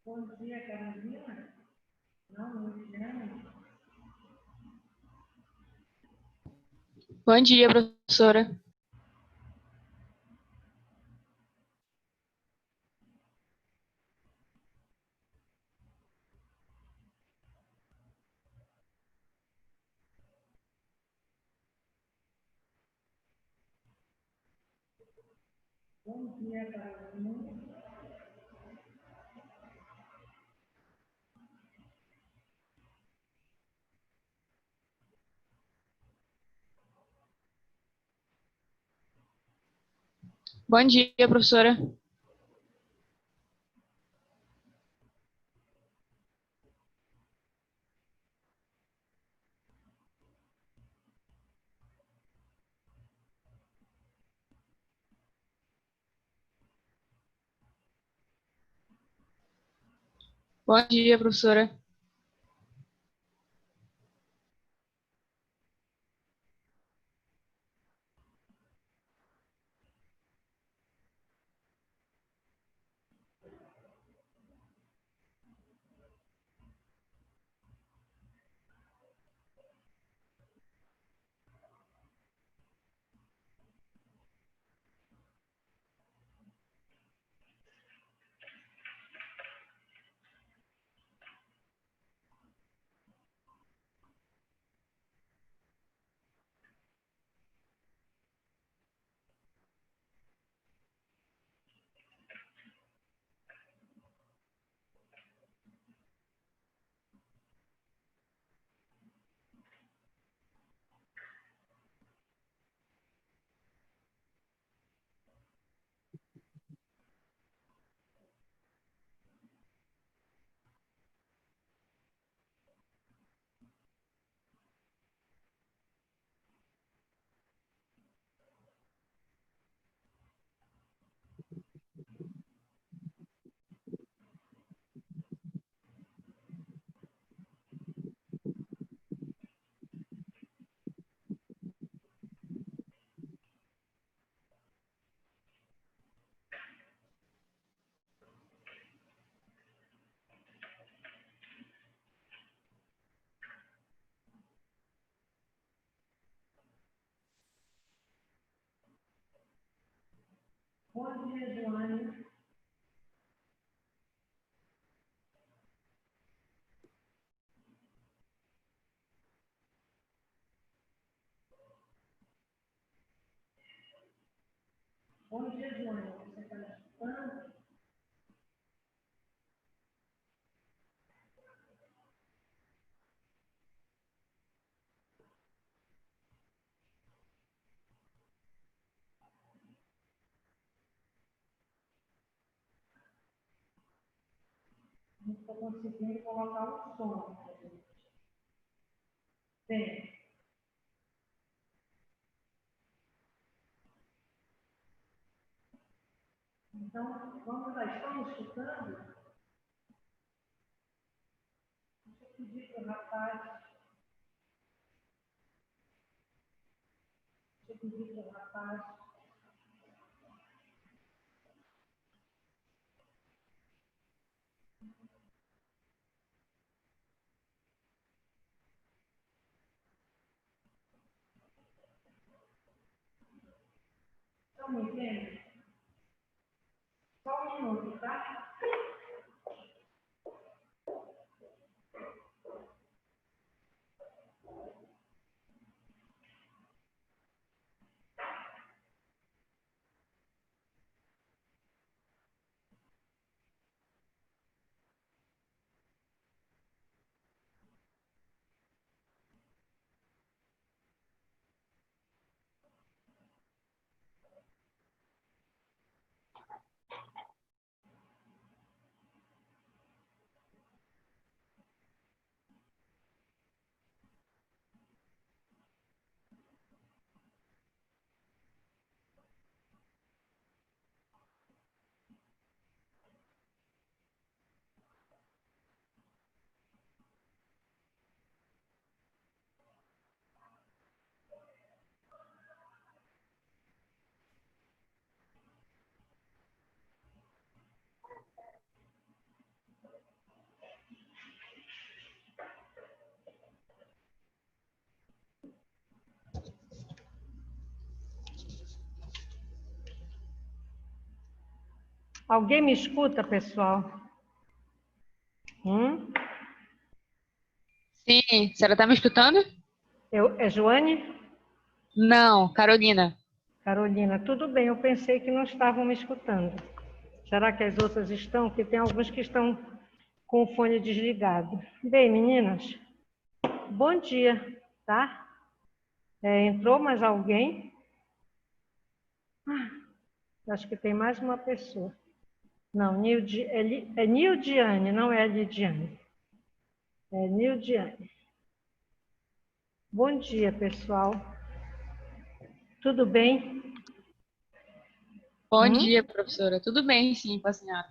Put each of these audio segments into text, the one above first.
Bom dia, Carolina. Não, Luciane. Bom dia, professora. Bom dia, Carolina. Bom dia, professora. Bom dia, professora. Bom dia, Joane. Bom dia, Joane. Você está me escutando? Não estou conseguindo colocar o som. Bem, então, vamos lá. Estão escutando? Deixa eu pedir para o rapaz. Deixa eu pedir para o rapaz. Estão me vendo? Só um minuto, tá? Alguém me escuta, pessoal? Sim, a senhora está me escutando? É Joane? Não, Carolina. Carolina, tudo bem, eu pensei que não estavam me escutando. Será que as outras estão? Porque tem alguns que estão com o fone desligado. Bem, meninas, bom dia, tá? Entrou mais alguém? Acho que tem mais uma pessoa. Não, é Nildiane, não é Lidiane. É Nildiane. Bom dia, pessoal. Tudo bem? Bom dia, professora. Tudo bem, sim, com a senhora.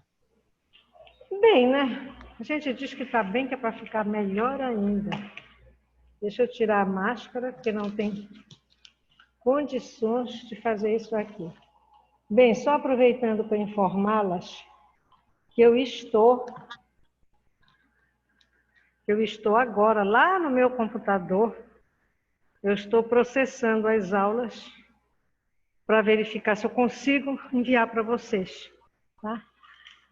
Bem, né? A gente diz que está bem, que é para ficar melhor ainda. Deixa eu tirar a máscara, porque não tem condições de fazer isso aqui. Bem, só aproveitando para informá-las que eu estou agora lá no meu computador, eu estou processando as aulas para verificar se eu consigo enviar para vocês, tá?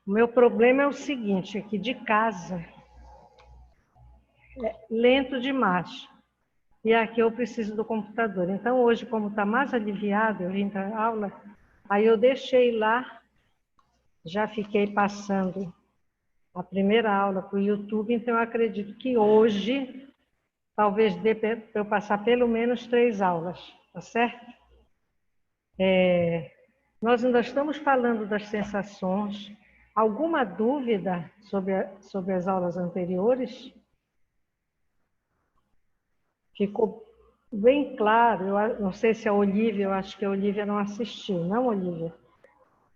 O meu problema é o seguinte, aqui de casa, é lento demais. E aqui eu preciso do computador. Então, hoje, como está mais aliviado, eu vim para a aula, aí eu deixei lá, já fiquei passando a primeira aula para o YouTube, então eu acredito que hoje, talvez dê para eu passar pelo menos 3 aulas, tá certo? Nós ainda estamos falando das sensações. Alguma dúvida sobre as aulas anteriores? Ficou bem claro, eu não sei se a Olivia, eu acho que a Olivia não assistiu, não, Olivia?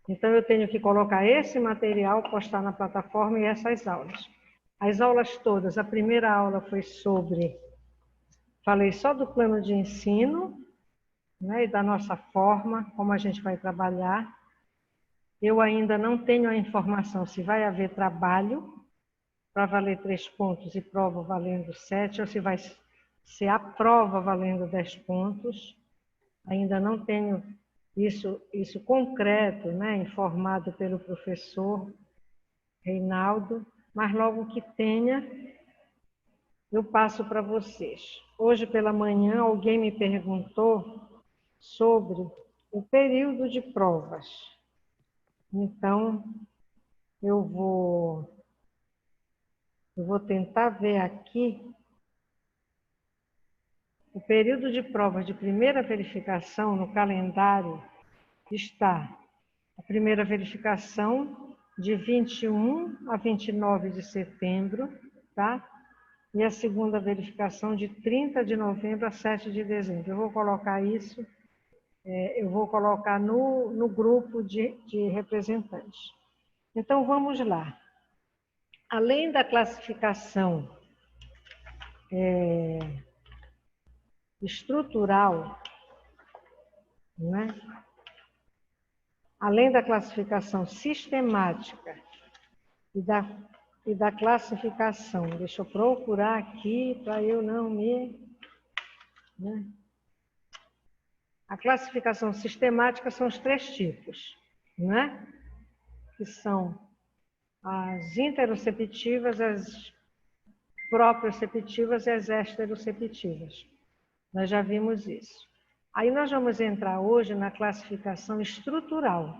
Então, eu tenho que colocar esse material, postar na plataforma e essas aulas. As aulas todas, a primeira aula foi falei só do plano de ensino, né, e da nossa forma, como a gente vai trabalhar. Eu ainda não tenho a informação se vai haver trabalho para valer 3 pontos e prova valendo 7, ou se vai ser a prova valendo 10 pontos. Ainda não tenho isso concreto, né, informado pelo professor Reinaldo, mas logo que tenha, eu passo para vocês. Hoje pela manhã, alguém me perguntou sobre o período de provas. Então, eu vou tentar ver aqui. O período de provas de primeira verificação no calendário está a primeira verificação de 21 a 29 de setembro, tá? E a segunda verificação de 30 de novembro a 7 de dezembro. Eu vou colocar isso, eu vou colocar no grupo de representantes. Então, vamos lá. Além da classificação estrutural, né? Além da classificação sistemática e da classificação, deixa eu procurar aqui para eu não me... Né? A classificação sistemática são os 3 tipos, né? Que são as interoceptivas, as proprioceptivas e as exteroceptivas. Nós já vimos isso. Aí nós vamos entrar hoje na classificação estrutural,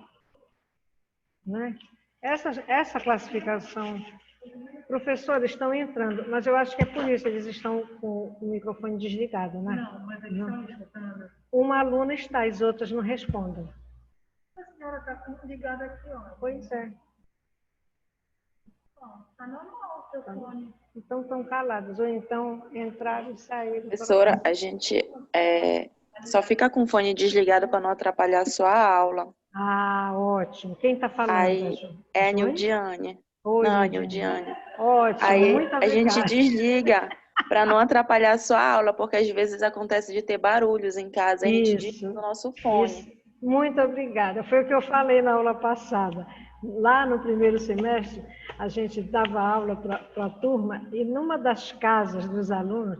né? Essa classificação, professores estão entrando, mas eu acho que é por isso que eles estão com o microfone desligado, né? Não, mas eles estão me escutando. Uma aluna está, as outras não respondem. A senhora está ligada aqui, ó. Pois é. Está normal o seu fone. Então estão calados, ou então entraram e saíram. Professora, a gente só fica com o fone desligado para não atrapalhar a sua aula. Ah, ótimo. Quem está falando? Aí é a Joane? Nildiane. Oi, Não, a Nildiane. Nildiane. Ótimo, Aí muito a obrigada. gente desliga para não atrapalhar a sua aula, porque às vezes acontece de ter barulhos em casa, a gente desliga o nosso fone. Isso. Muito obrigada. Foi o que eu falei na aula passada. Lá no primeiro semestre, a gente dava aula para a turma e numa das casas dos alunos,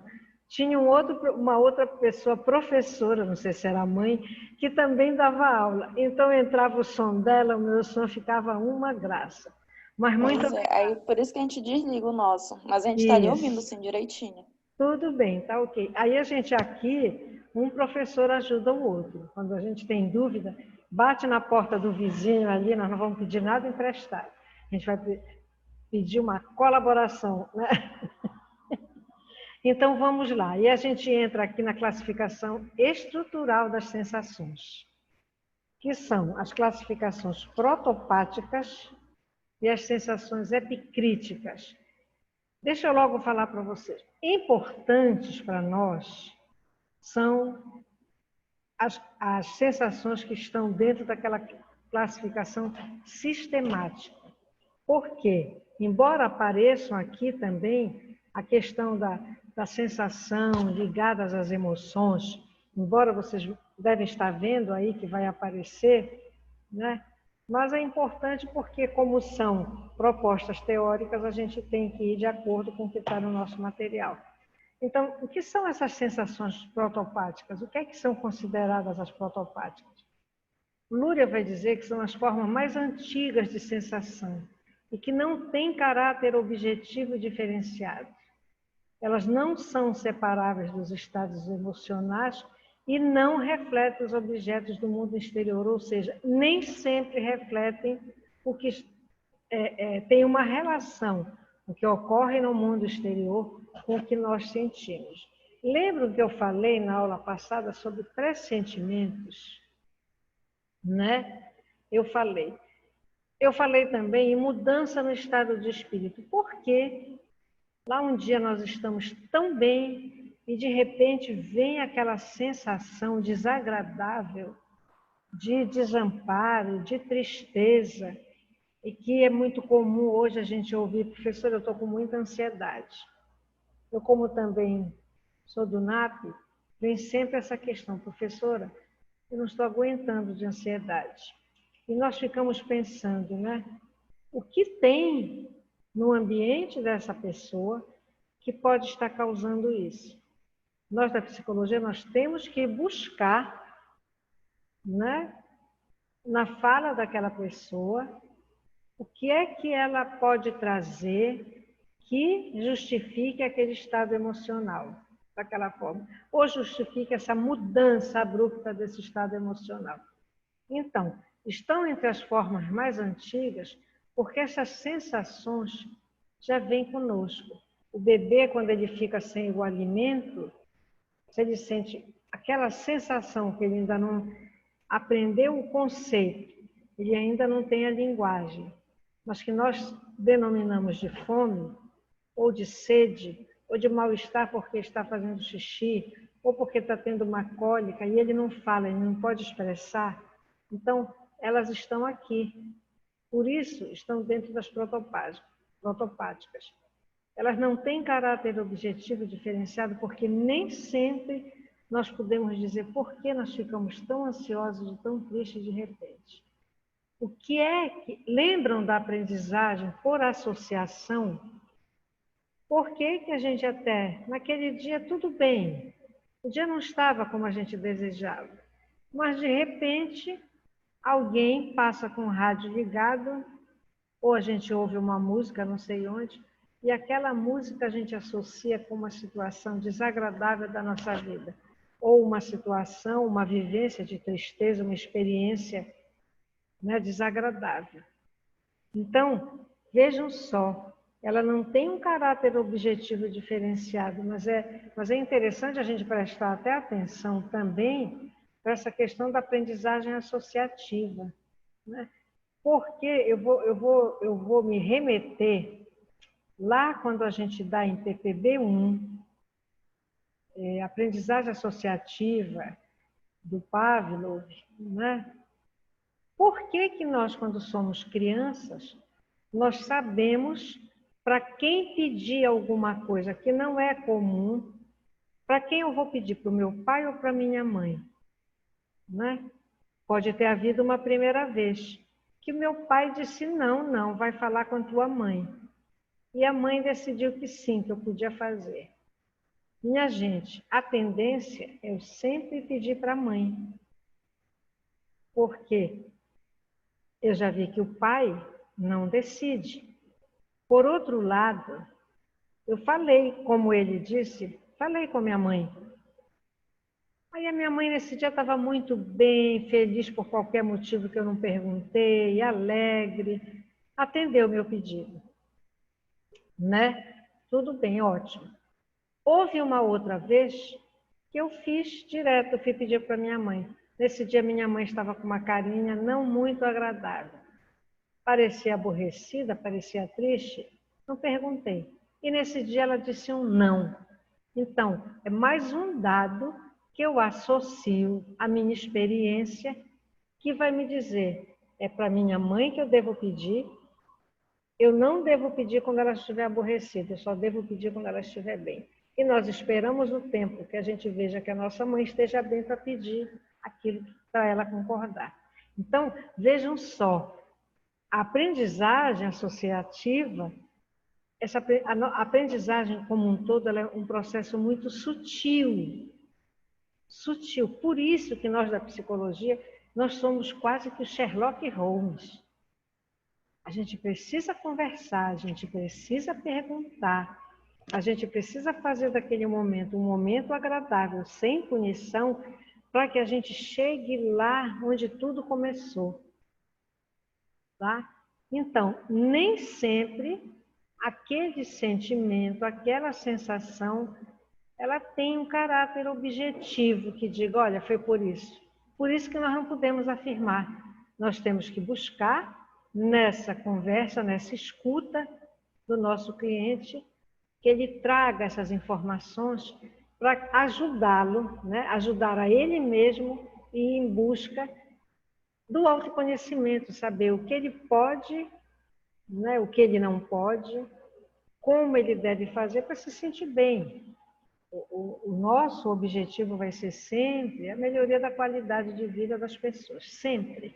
tinha uma outra pessoa, professora, não sei se era a mãe, que também dava aula. Então entrava o som dela, o meu som ficava uma graça. Mas muito Pois é, aí por isso que a gente desliga o nosso. Mas a gente está ali ouvindo sim direitinho. Tudo bem, tá ok. Aí a gente aqui, um professor ajuda o outro. Quando a gente tem dúvida, bate na porta do vizinho ali, nós não vamos pedir nada emprestado. A gente vai pedir uma colaboração, né? Então vamos lá. E a gente entra aqui na classificação estrutural das sensações, que são as classificações protopáticas e as sensações epicríticas. Deixa eu logo falar para vocês. Importantes para nós são as sensações que estão dentro daquela classificação sistemática. Por quê? Embora apareçam aqui também a questão da sensação ligadas às emoções, embora vocês devem estar vendo aí que vai aparecer, né? Mas é importante porque, como são propostas teóricas, a gente tem que ir de acordo com o que está no nosso material. Então, o que são essas sensações protopáticas? O que é que são consideradas as protopáticas? Lúria vai dizer que são as formas mais antigas de sensação e que não têm caráter objetivo e diferenciado. Elas não são separáveis dos estados emocionais e não refletem os objetos do mundo exterior, ou seja, nem sempre refletem o que tem uma relação, o que ocorre no mundo exterior com o que nós sentimos. Lembram que eu falei na aula passada sobre pressentimentos? Né? Eu falei também em mudança no estado de espírito. Por quê? Lá um dia nós estamos tão bem e de repente vem aquela sensação desagradável de desamparo, de tristeza, e que é muito comum hoje a gente ouvir: professor, eu estou com muita ansiedade. Eu, como também sou do NAP, vem sempre essa questão: professora, eu não estou aguentando de ansiedade. E nós ficamos pensando, né? O que tem no ambiente dessa pessoa que pode estar causando isso? Nós da psicologia, nós temos que buscar, né, na fala daquela pessoa, o que é que ela pode trazer que justifique aquele estado emocional, daquela forma, ou justifique essa mudança abrupta desse estado emocional. Então, estão entre as formas mais antigas, porque essas sensações já vêm conosco. O bebê, quando ele fica sem o alimento, se ele sente aquela sensação que ele ainda não aprendeu o conceito, ele ainda não tem a linguagem, mas que nós denominamos de fome, ou de sede, ou de mal-estar porque está fazendo xixi, ou porque está tendo uma cólica, e ele não fala, ele não pode expressar. Então, elas estão aqui. Por isso, estão dentro das protopáticas. Elas não têm caráter objetivo diferenciado, porque nem sempre nós podemos dizer por que nós ficamos tão ansiosos e tão tristes de repente. O que é que... Lembram da aprendizagem por associação? Por que que a gente até, naquele dia, tudo bem, o dia não estava como a gente desejava, mas de repente alguém passa com o rádio ligado, ou a gente ouve uma música, não sei onde, e aquela música a gente associa com uma situação desagradável da nossa vida, ou uma situação, uma vivência de tristeza, uma experiência, né, desagradável. Então, vejam só, ela não tem um caráter objetivo diferenciado, mas é interessante a gente prestar até atenção também para essa questão da aprendizagem associativa, né? Porque eu vou me remeter lá quando a gente dá em PPB-1, aprendizagem associativa do Pavlov, né? Por que que nós, quando somos crianças, nós sabemos para quem pedir alguma coisa que não é comum, para quem eu vou pedir, para o meu pai ou para minha mãe, né? Pode ter havido uma primeira vez que meu pai disse não, vai falar com a tua mãe. E a mãe decidiu que sim, que eu podia fazer. Minha gente, a tendência é eu sempre pedir para a mãe. Porque eu já vi que o pai não decide. Por outro lado, eu falei, como ele disse, falei com a minha mãe. Aí a minha mãe nesse dia estava muito bem, feliz por qualquer motivo que eu não perguntei, alegre, atendeu o meu pedido, né? Tudo bem, ótimo. Houve uma outra vez que eu fiz direto, eu fui pedir para minha mãe. Nesse dia minha mãe estava com uma carinha não muito agradável. Parecia aborrecida, parecia triste, não perguntei. E nesse dia ela disse um não. Então, é mais um dado que eu associo à minha experiência, que vai me dizer, é para minha mãe que eu devo pedir, eu não devo pedir quando ela estiver aborrecida, eu só devo pedir quando ela estiver bem. E nós esperamos o tempo que a gente veja que a nossa mãe esteja bem para pedir aquilo para ela concordar. Então, vejam só, a aprendizagem associativa, a aprendizagem como um todo, ela é um processo muito sutil. Sutil. Por isso que nós da psicologia, nós somos quase que o Sherlock Holmes. A gente precisa conversar, a gente precisa perguntar, a gente precisa fazer daquele momento um momento agradável, sem punição, para que a gente chegue lá onde tudo começou. Tá? Então, nem sempre aquele sentimento, aquela sensação, ela tem um caráter objetivo que diga, olha, foi por isso. Por isso que nós não podemos afirmar. Nós temos que buscar nessa conversa, nessa escuta do nosso cliente, que ele traga essas informações para ajudá-lo, né? Ajudar a ele mesmo e ir em busca do autoconhecimento, saber o que ele pode, né? O que ele não pode, como ele deve fazer para se sentir bem. O nosso objetivo vai ser sempre a melhoria da qualidade de vida das pessoas, sempre.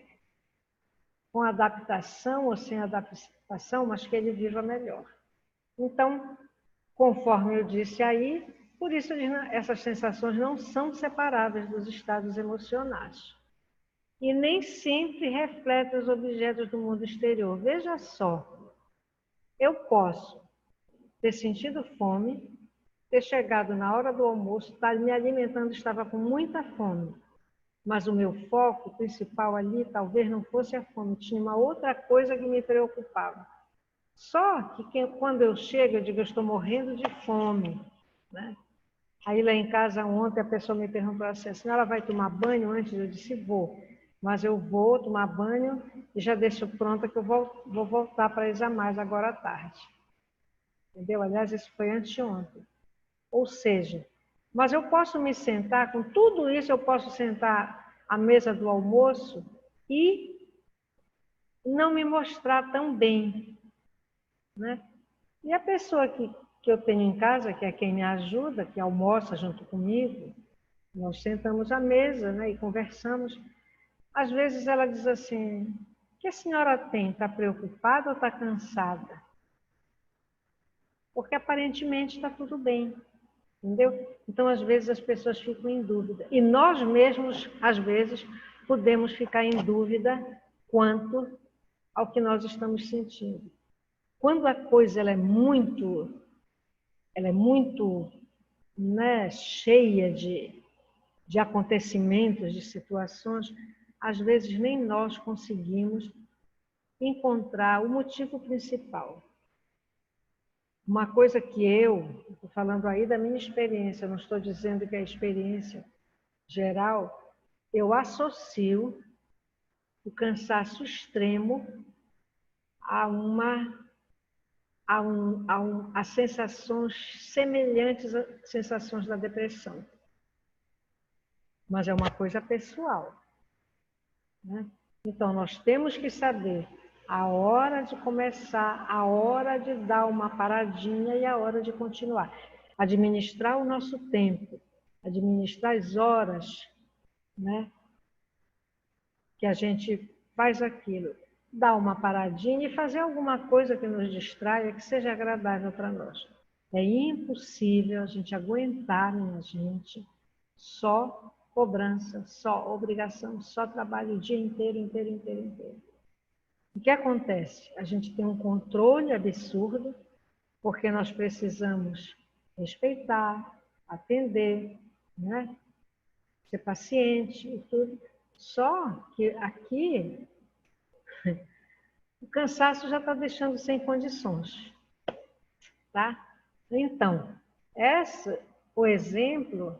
Com adaptação ou sem adaptação, mas que ele viva melhor. Então, conforme eu disse aí, por isso essas sensações não são separadas dos estados emocionais. E nem sempre refletem os objetos do mundo exterior. Veja só, eu posso ter sentido fome, ter chegado na hora do almoço, estar me alimentando, estava com muita fome. Mas o meu foco principal ali talvez não fosse a fome, tinha uma outra coisa que me preocupava. Só que quando eu chego, eu digo, eu estou morrendo de fome, né? Aí lá em casa ontem a pessoa me perguntou assim, a senhora vai tomar banho antes? Eu disse, vou. Mas eu vou tomar banho e já deixo pronta que eu vou voltar para examinar agora à tarde. Entendeu? Aliás, isso foi anteontem. Ou seja, mas eu posso me sentar, com tudo isso eu posso sentar à mesa do almoço e não me mostrar tão bem, né? E a pessoa que eu tenho em casa, que é quem me ajuda, que almoça junto comigo, nós sentamos à mesa, né, e conversamos. Às vezes ela diz assim, o que a senhora tem? Está preocupada ou está cansada? Porque aparentemente está tudo bem. Entendeu? Então, às vezes, as pessoas ficam em dúvida. E nós mesmos, às vezes, podemos ficar em dúvida quanto ao que nós estamos sentindo. Quando a coisa ela é muito, né, cheia de acontecimentos, de situações, às vezes nem nós conseguimos encontrar o motivo principal. Uma coisa que estou falando aí da minha experiência, não estou dizendo que é a experiência geral, eu associo o cansaço extremo a sensações semelhantes às sensações da depressão. Mas é uma coisa pessoal, né? Então, nós temos que saber a hora de começar, a hora de dar uma paradinha e a hora de continuar. Administrar o nosso tempo, administrar as horas, né, que a gente faz aquilo. Dar uma paradinha e fazer alguma coisa que nos distraia, que seja agradável para nós. É impossível a gente aguentar, minha gente, só cobrança, só obrigação, só trabalho o dia inteiro, inteiro, inteiro, inteiro. O que acontece? A gente tem um controle absurdo, porque nós precisamos respeitar, atender, né? Ser paciente e tudo. Só que aqui o cansaço já está deixando sem condições, tá? Então, o exemplo,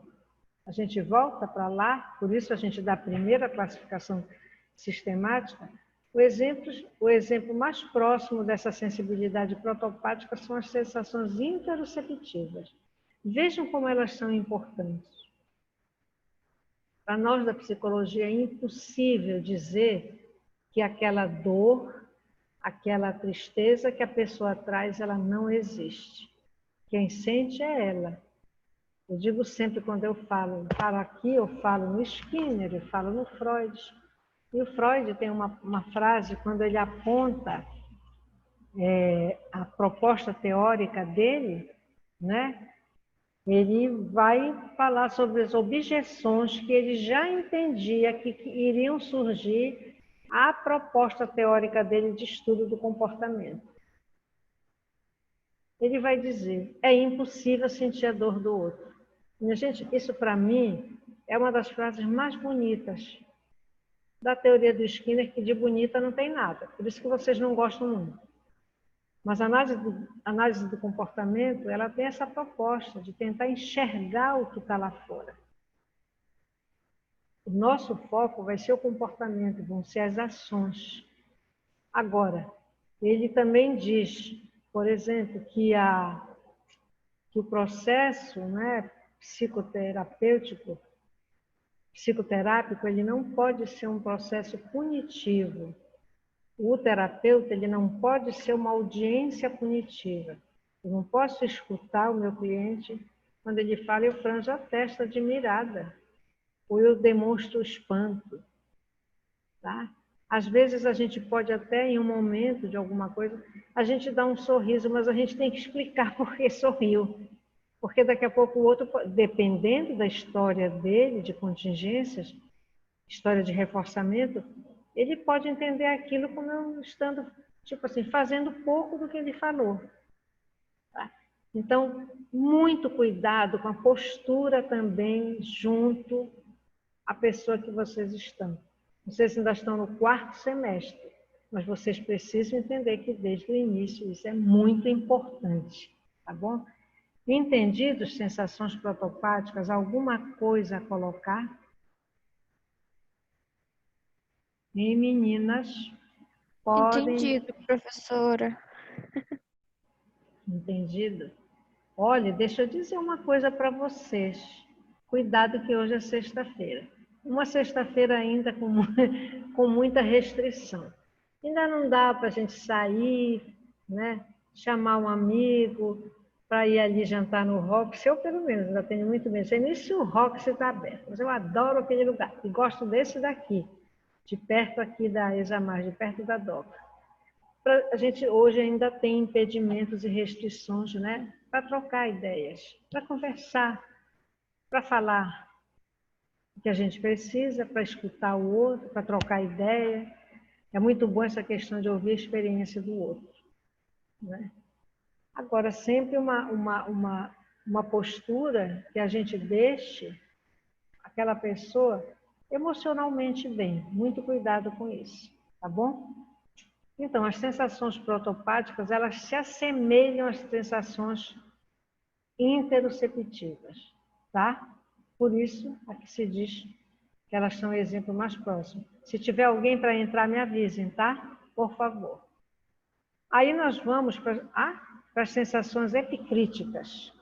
a gente volta para lá, por isso a gente dá a primeira classificação sistemática. O exemplo mais próximo dessa sensibilidade protopática são as sensações interoceptivas. Vejam como elas são importantes. Para nós da psicologia é impossível dizer que aquela dor, aquela tristeza que a pessoa traz, ela não existe. Quem sente é ela. Eu digo sempre quando eu falo aqui, eu falo no Skinner, eu falo no Freud. E o Freud tem uma frase, quando ele aponta a proposta teórica dele, né? Ele vai falar sobre as objeções que ele já entendia que iriam surgir à proposta teórica dele de estudo do comportamento. Ele vai dizer, é impossível sentir a dor do outro. Minha gente, isso para mim é uma das frases mais bonitas da teoria do Skinner, que de bonita não tem nada. Por isso que vocês não gostam muito. Mas a análise do comportamento, ela tem essa proposta de tentar enxergar o que está lá fora. O nosso foco vai ser o comportamento, vão ser as ações. Agora, ele também diz, por exemplo, que o processo, né, psicoterápico, ele não pode ser um processo punitivo. O terapeuta, ele não pode ser uma audiência punitiva. Eu não posso escutar o meu cliente quando ele fala, eu franjo a testa admirada, ou eu demonstro espanto. Tá? Às vezes a gente pode até, em um momento de alguma coisa, a gente dá um sorriso, mas a gente tem que explicar por que sorriu. Porque daqui a pouco o outro, dependendo da história dele, de contingências, história de reforçamento, ele pode entender aquilo como eu estando, tipo assim, fazendo pouco do que ele falou. Tá? Então, muito cuidado com a postura também junto à pessoa que vocês estão. Vocês ainda estão no 4º semestre, mas vocês precisam entender que desde o início isso é muito importante, tá bom? Entendido sensações protopáticas, alguma coisa a colocar? E meninas, podem... Entendido, professora. Entendido? Olha, deixa eu dizer uma coisa para vocês. Cuidado que hoje é sexta-feira. Uma sexta-feira ainda com muita restrição. Ainda não dá para a gente sair, né? Chamar um amigo para ir ali jantar no Roxy. Eu, pelo menos, ainda tenho muito medo. Sei nem se o Roxy está aberto, mas eu adoro aquele lugar. E gosto desse daqui, de perto aqui da Examar, de perto da DOCA. A gente hoje ainda tem impedimentos e restrições, né? Para trocar ideias, para conversar, para falar o que a gente precisa, para escutar o outro, para trocar ideia. É muito bom essa questão de ouvir a experiência do outro, né? Agora, sempre uma postura que a gente deixe aquela pessoa emocionalmente bem. Muito cuidado com isso, tá bom? Então, as sensações protopáticas, elas se assemelham às sensações interoceptivas, tá? Por isso, aqui se diz que elas são o exemplo mais próximo. Se tiver alguém para entrar, me avisem, tá? Por favor. Aí nós vamos para as sensações epicríticas.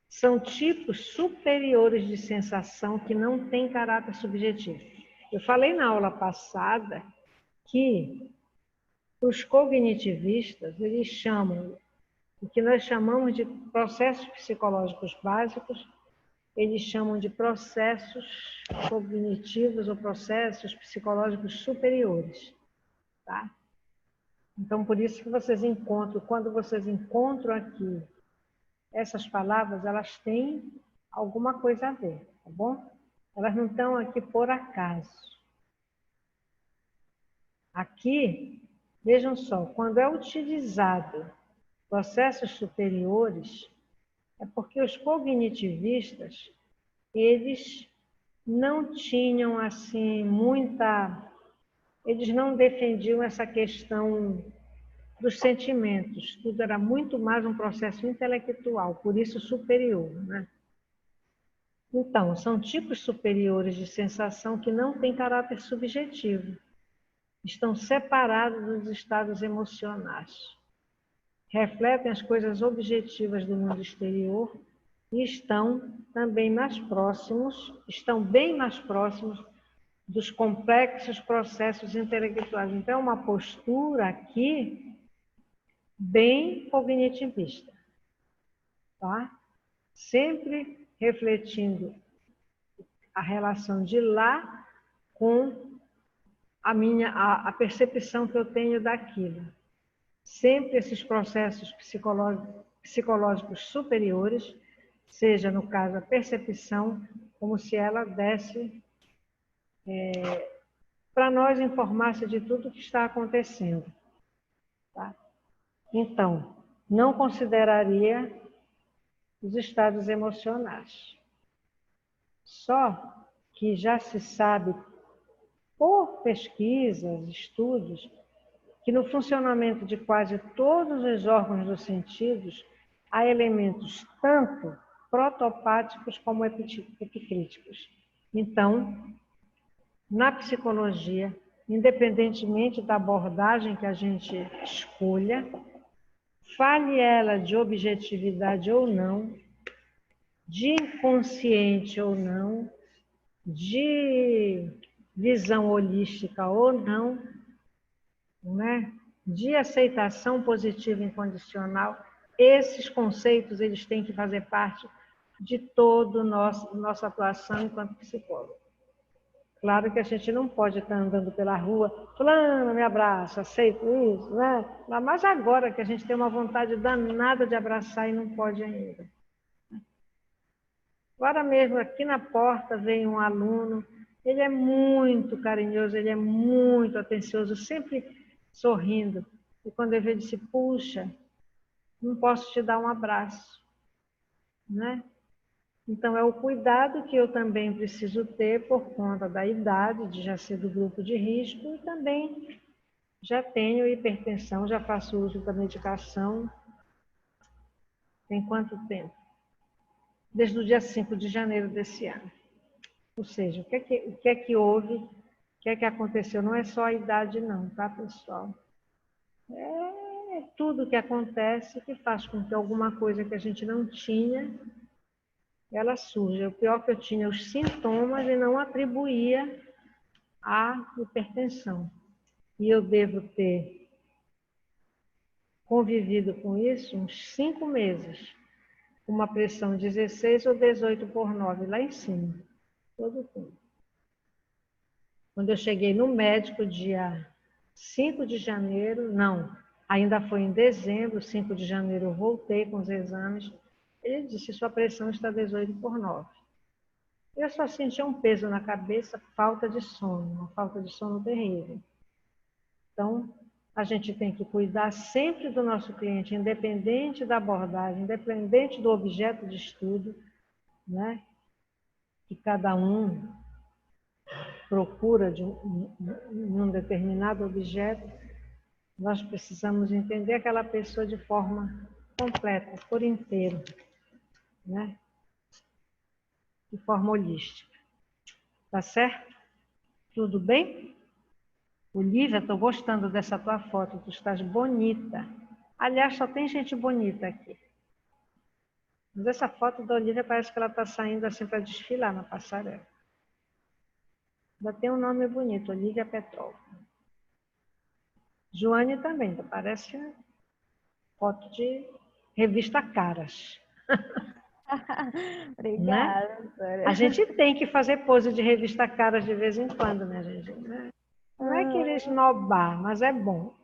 São tipos superiores de sensação que não têm caráter subjetivo. Eu falei na aula passada que os cognitivistas, eles chamam, o que nós chamamos de processos psicológicos básicos, eles chamam de processos cognitivos ou processos psicológicos superiores. Tá? Então, por isso que vocês encontram, quando vocês encontram aqui essas palavras, elas têm alguma coisa a ver, tá bom? Elas não estão aqui por acaso. Aqui, vejam só, quando é utilizado processos superiores, é porque os cognitivistas, eles não tinham, assim, eles não defendiam essa questão dos sentimentos. Tudo era muito mais um processo intelectual, por isso superior, né? Então, são tipos superiores de sensação que não têm caráter subjetivo. Estão separados dos estados emocionais. Refletem as coisas objetivas do mundo exterior e estão bem mais próximos dos complexos processos intelectuais. Então, é uma postura aqui bem cognitivista, tá? Sempre refletindo a relação de lá com a percepção que eu tenho daquilo. Sempre esses processos psicológicos superiores, seja, no caso, a percepção, como se ela desse para nós, informasse de tudo o que está acontecendo. Tá? Então, não consideraria os estados emocionais. Só que já se sabe, por pesquisas, estudos, que no funcionamento de quase todos os órgãos dos sentidos há elementos tanto protopáticos como epicríticos. Então, na psicologia, independentemente da abordagem que a gente escolha, fale ela de objetividade ou não, de inconsciente ou não, de visão holística ou não, né? De aceitação positiva incondicional, esses conceitos eles têm que fazer parte de toda nossa atuação enquanto psicólogo. Claro que a gente não pode estar andando pela rua, fulano, me abraça, aceito isso, né? Mas agora que a gente tem uma vontade danada de abraçar e não pode ainda. Agora mesmo, aqui na porta, vem um aluno, ele é muito carinhoso, ele é muito atencioso, sempre sorrindo. E quando eu vejo, disse, puxa, não posso te dar um abraço, né? Então, é o cuidado que eu também preciso ter por conta da idade, de já ser do grupo de risco, e também já tenho hipertensão, já faço uso da medicação. Tem quanto tempo? Desde o dia 5 de janeiro desse ano. Ou seja, o que é que houve, o que é que aconteceu? Não é só a idade não, tá, pessoal? É tudo que acontece que faz com que alguma coisa que a gente não tinha, ela surja. O pior que eu tinha os sintomas e não atribuía à hipertensão. E eu devo ter convivido com isso uns 5 meses, com uma pressão 16 ou 18/9, lá em cima, todo o tempo. Quando eu cheguei no médico, dia 5 de janeiro, não, ainda foi em dezembro, 5 de janeiro eu voltei com os exames, ele disse, sua pressão está 18/9. Eu só sentia um peso na cabeça, falta de sono, uma falta de sono terrível. Então, a gente tem que cuidar sempre do nosso cliente, independente da abordagem, independente do objeto de estudo, né? Que cada um procura de um determinado objeto, nós precisamos entender aquela pessoa de forma completa, por inteiro, né? De forma holística. Tá certo? Tudo bem? Olivia, estou gostando dessa tua foto, tu estás bonita. Aliás, só tem gente bonita aqui. Mas essa foto da Olivia parece que ela está saindo assim para desfilar na passarela. Ainda tem um nome bonito, Olivia Petrol. Joane também, parece foto de revista Caras. Obrigada, né? A gente tem que fazer pose de revista Caras de vez em quando, né, gente? Não é querer esnobar, mas é bom.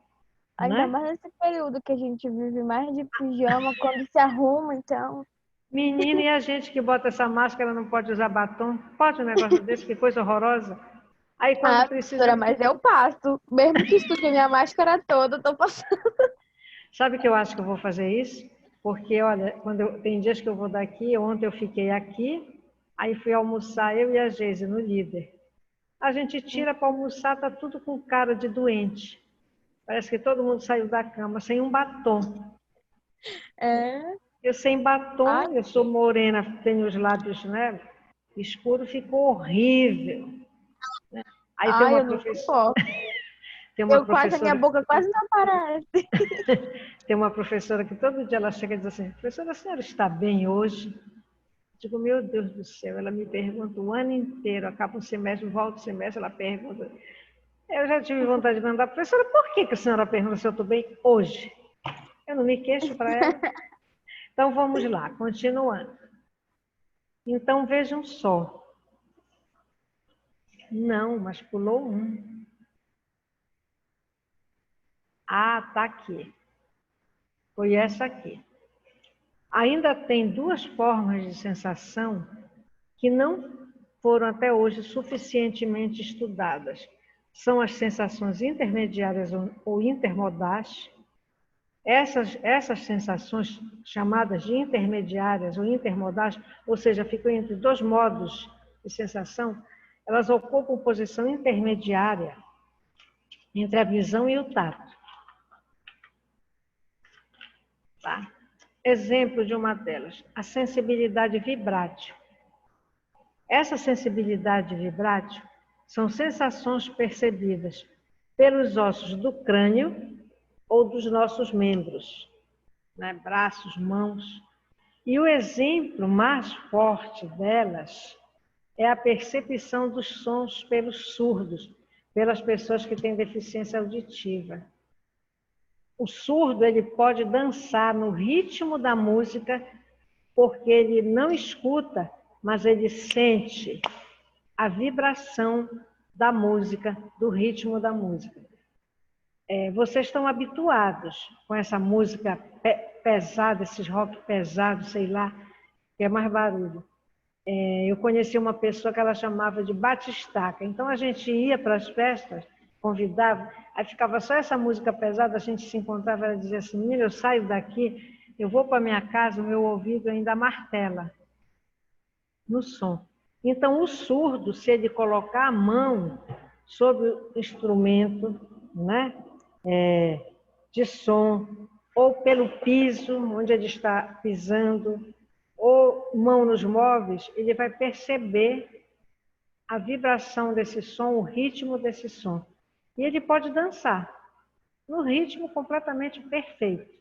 Ainda né? mais nesse período que a gente vive mais de pijama, quando se arruma, então. Menina, e a gente que bota essa máscara não pode usar batom? Pode um negócio desse? Que coisa horrorosa. Aí quando Ah, precisa... professora, mas eu passo. Mesmo que estude a minha máscara toda, eu tô passando. Sabe que eu acho que eu vou fazer isso? Porque, olha, tem dias que eu vou daqui, ontem eu fiquei aqui, aí fui almoçar, eu e a Geise, no Líder. A gente tira para almoçar, tá tudo com cara de doente. Parece que todo mundo saiu da cama sem um batom. É. Eu sem Ai, batom, eu sou morena, tenho os lábios, né, escuros, ficou horrível. Aí ai, eu não suporto. tem uma Eu quase, a minha professora, boca quase não aparece. tem uma professora que todo dia ela chega e diz assim, professora, a senhora está bem hoje? Digo, meu Deus do céu, ela me pergunta o ano inteiro, acaba um semestre, volta o semestre, ela pergunta. Eu já tive vontade de mandar, professora, por que a senhora pergunta se eu estou bem hoje? Eu não me queixo para ela. Então vamos lá, continuando. Então vejam só. Não, mas pulou um. Ah, tá aqui. Foi essa aqui. Ainda tem duas formas de sensação que não foram até hoje suficientemente estudadas. São as sensações intermediárias ou intermodais. Essas sensações chamadas de intermediárias ou intermodais, ou seja, ficam entre dois modos de sensação, elas ocupam posição intermediária entre a visão e o tato. Tá? Exemplo de uma delas, a sensibilidade vibrátil. Essa sensibilidade vibrátil são sensações percebidas pelos ossos do crânio ou dos nossos membros, né? Braços, mãos. E o exemplo mais forte delas é a percepção dos sons pelos surdos, pelas pessoas que têm deficiência auditiva. O surdo, ele pode dançar no ritmo da música porque ele não escuta, mas ele sente a vibração da música, do ritmo da música. Vocês estão habituados com essa música pesada, esses rock pesados, sei lá, que é mais barulho. Eu conheci uma pessoa que ela chamava de batistaca. Então a gente ia para as festas, convidava, aí ficava só essa música pesada, a gente se encontrava, ela dizia assim, menina, eu saio daqui, eu vou para minha casa, o meu ouvido ainda martela no som. Então o surdo, se ele colocar a mão sobre o instrumento, né, de som, ou pelo piso, onde ele está pisando, ou mão nos móveis, ele vai perceber a vibração desse som, o ritmo desse som. E ele pode dançar no ritmo completamente perfeito.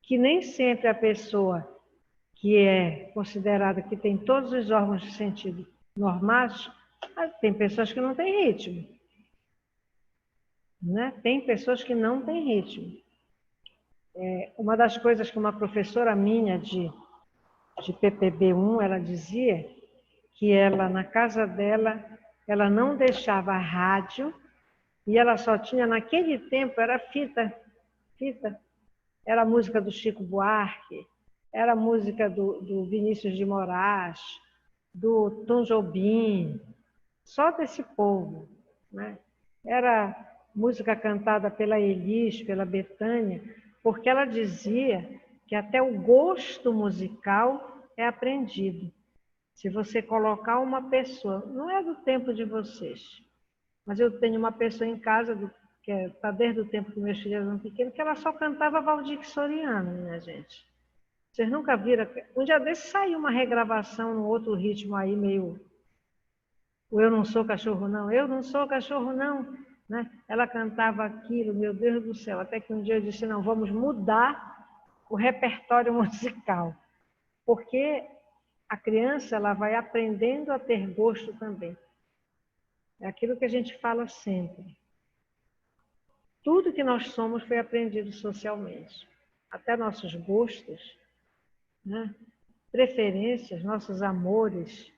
Que nem sempre a pessoa que é considerada que tem todos os órgãos de sentido normais, tem pessoas que não têm ritmo. Né? Tem pessoas que não têm ritmo. Uma das coisas que uma professora minha de PPB1, ela dizia que ela, na casa dela, ela não deixava rádio e ela só tinha, naquele tempo, era fita. Era a música do Chico Buarque, era a música do Vinícius de Moraes, do Tom Jobim, só desse povo. Né? Era música cantada pela Elis, pela Bethânia, porque ela dizia que até o gosto musical é aprendido. Se você colocar uma pessoa, não é do tempo de vocês, mas eu tenho uma pessoa em casa, que está desde o tempo que meus filhos eram pequenos, que ela só cantava Valdir Soriano, minha gente. Vocês nunca viram? Um dia desse saiu uma regravação no outro ritmo aí, meio... O Eu Não Sou Cachorro Não, Eu Não Sou Cachorro Não. Né? Ela cantava aquilo, meu Deus do céu, até que um dia eu disse, não, vamos mudar o repertório musical, porque a criança ela vai aprendendo a ter gosto também. É aquilo que a gente fala sempre. Tudo que nós somos foi aprendido socialmente. Até nossos gostos, né? Preferências, nossos amores,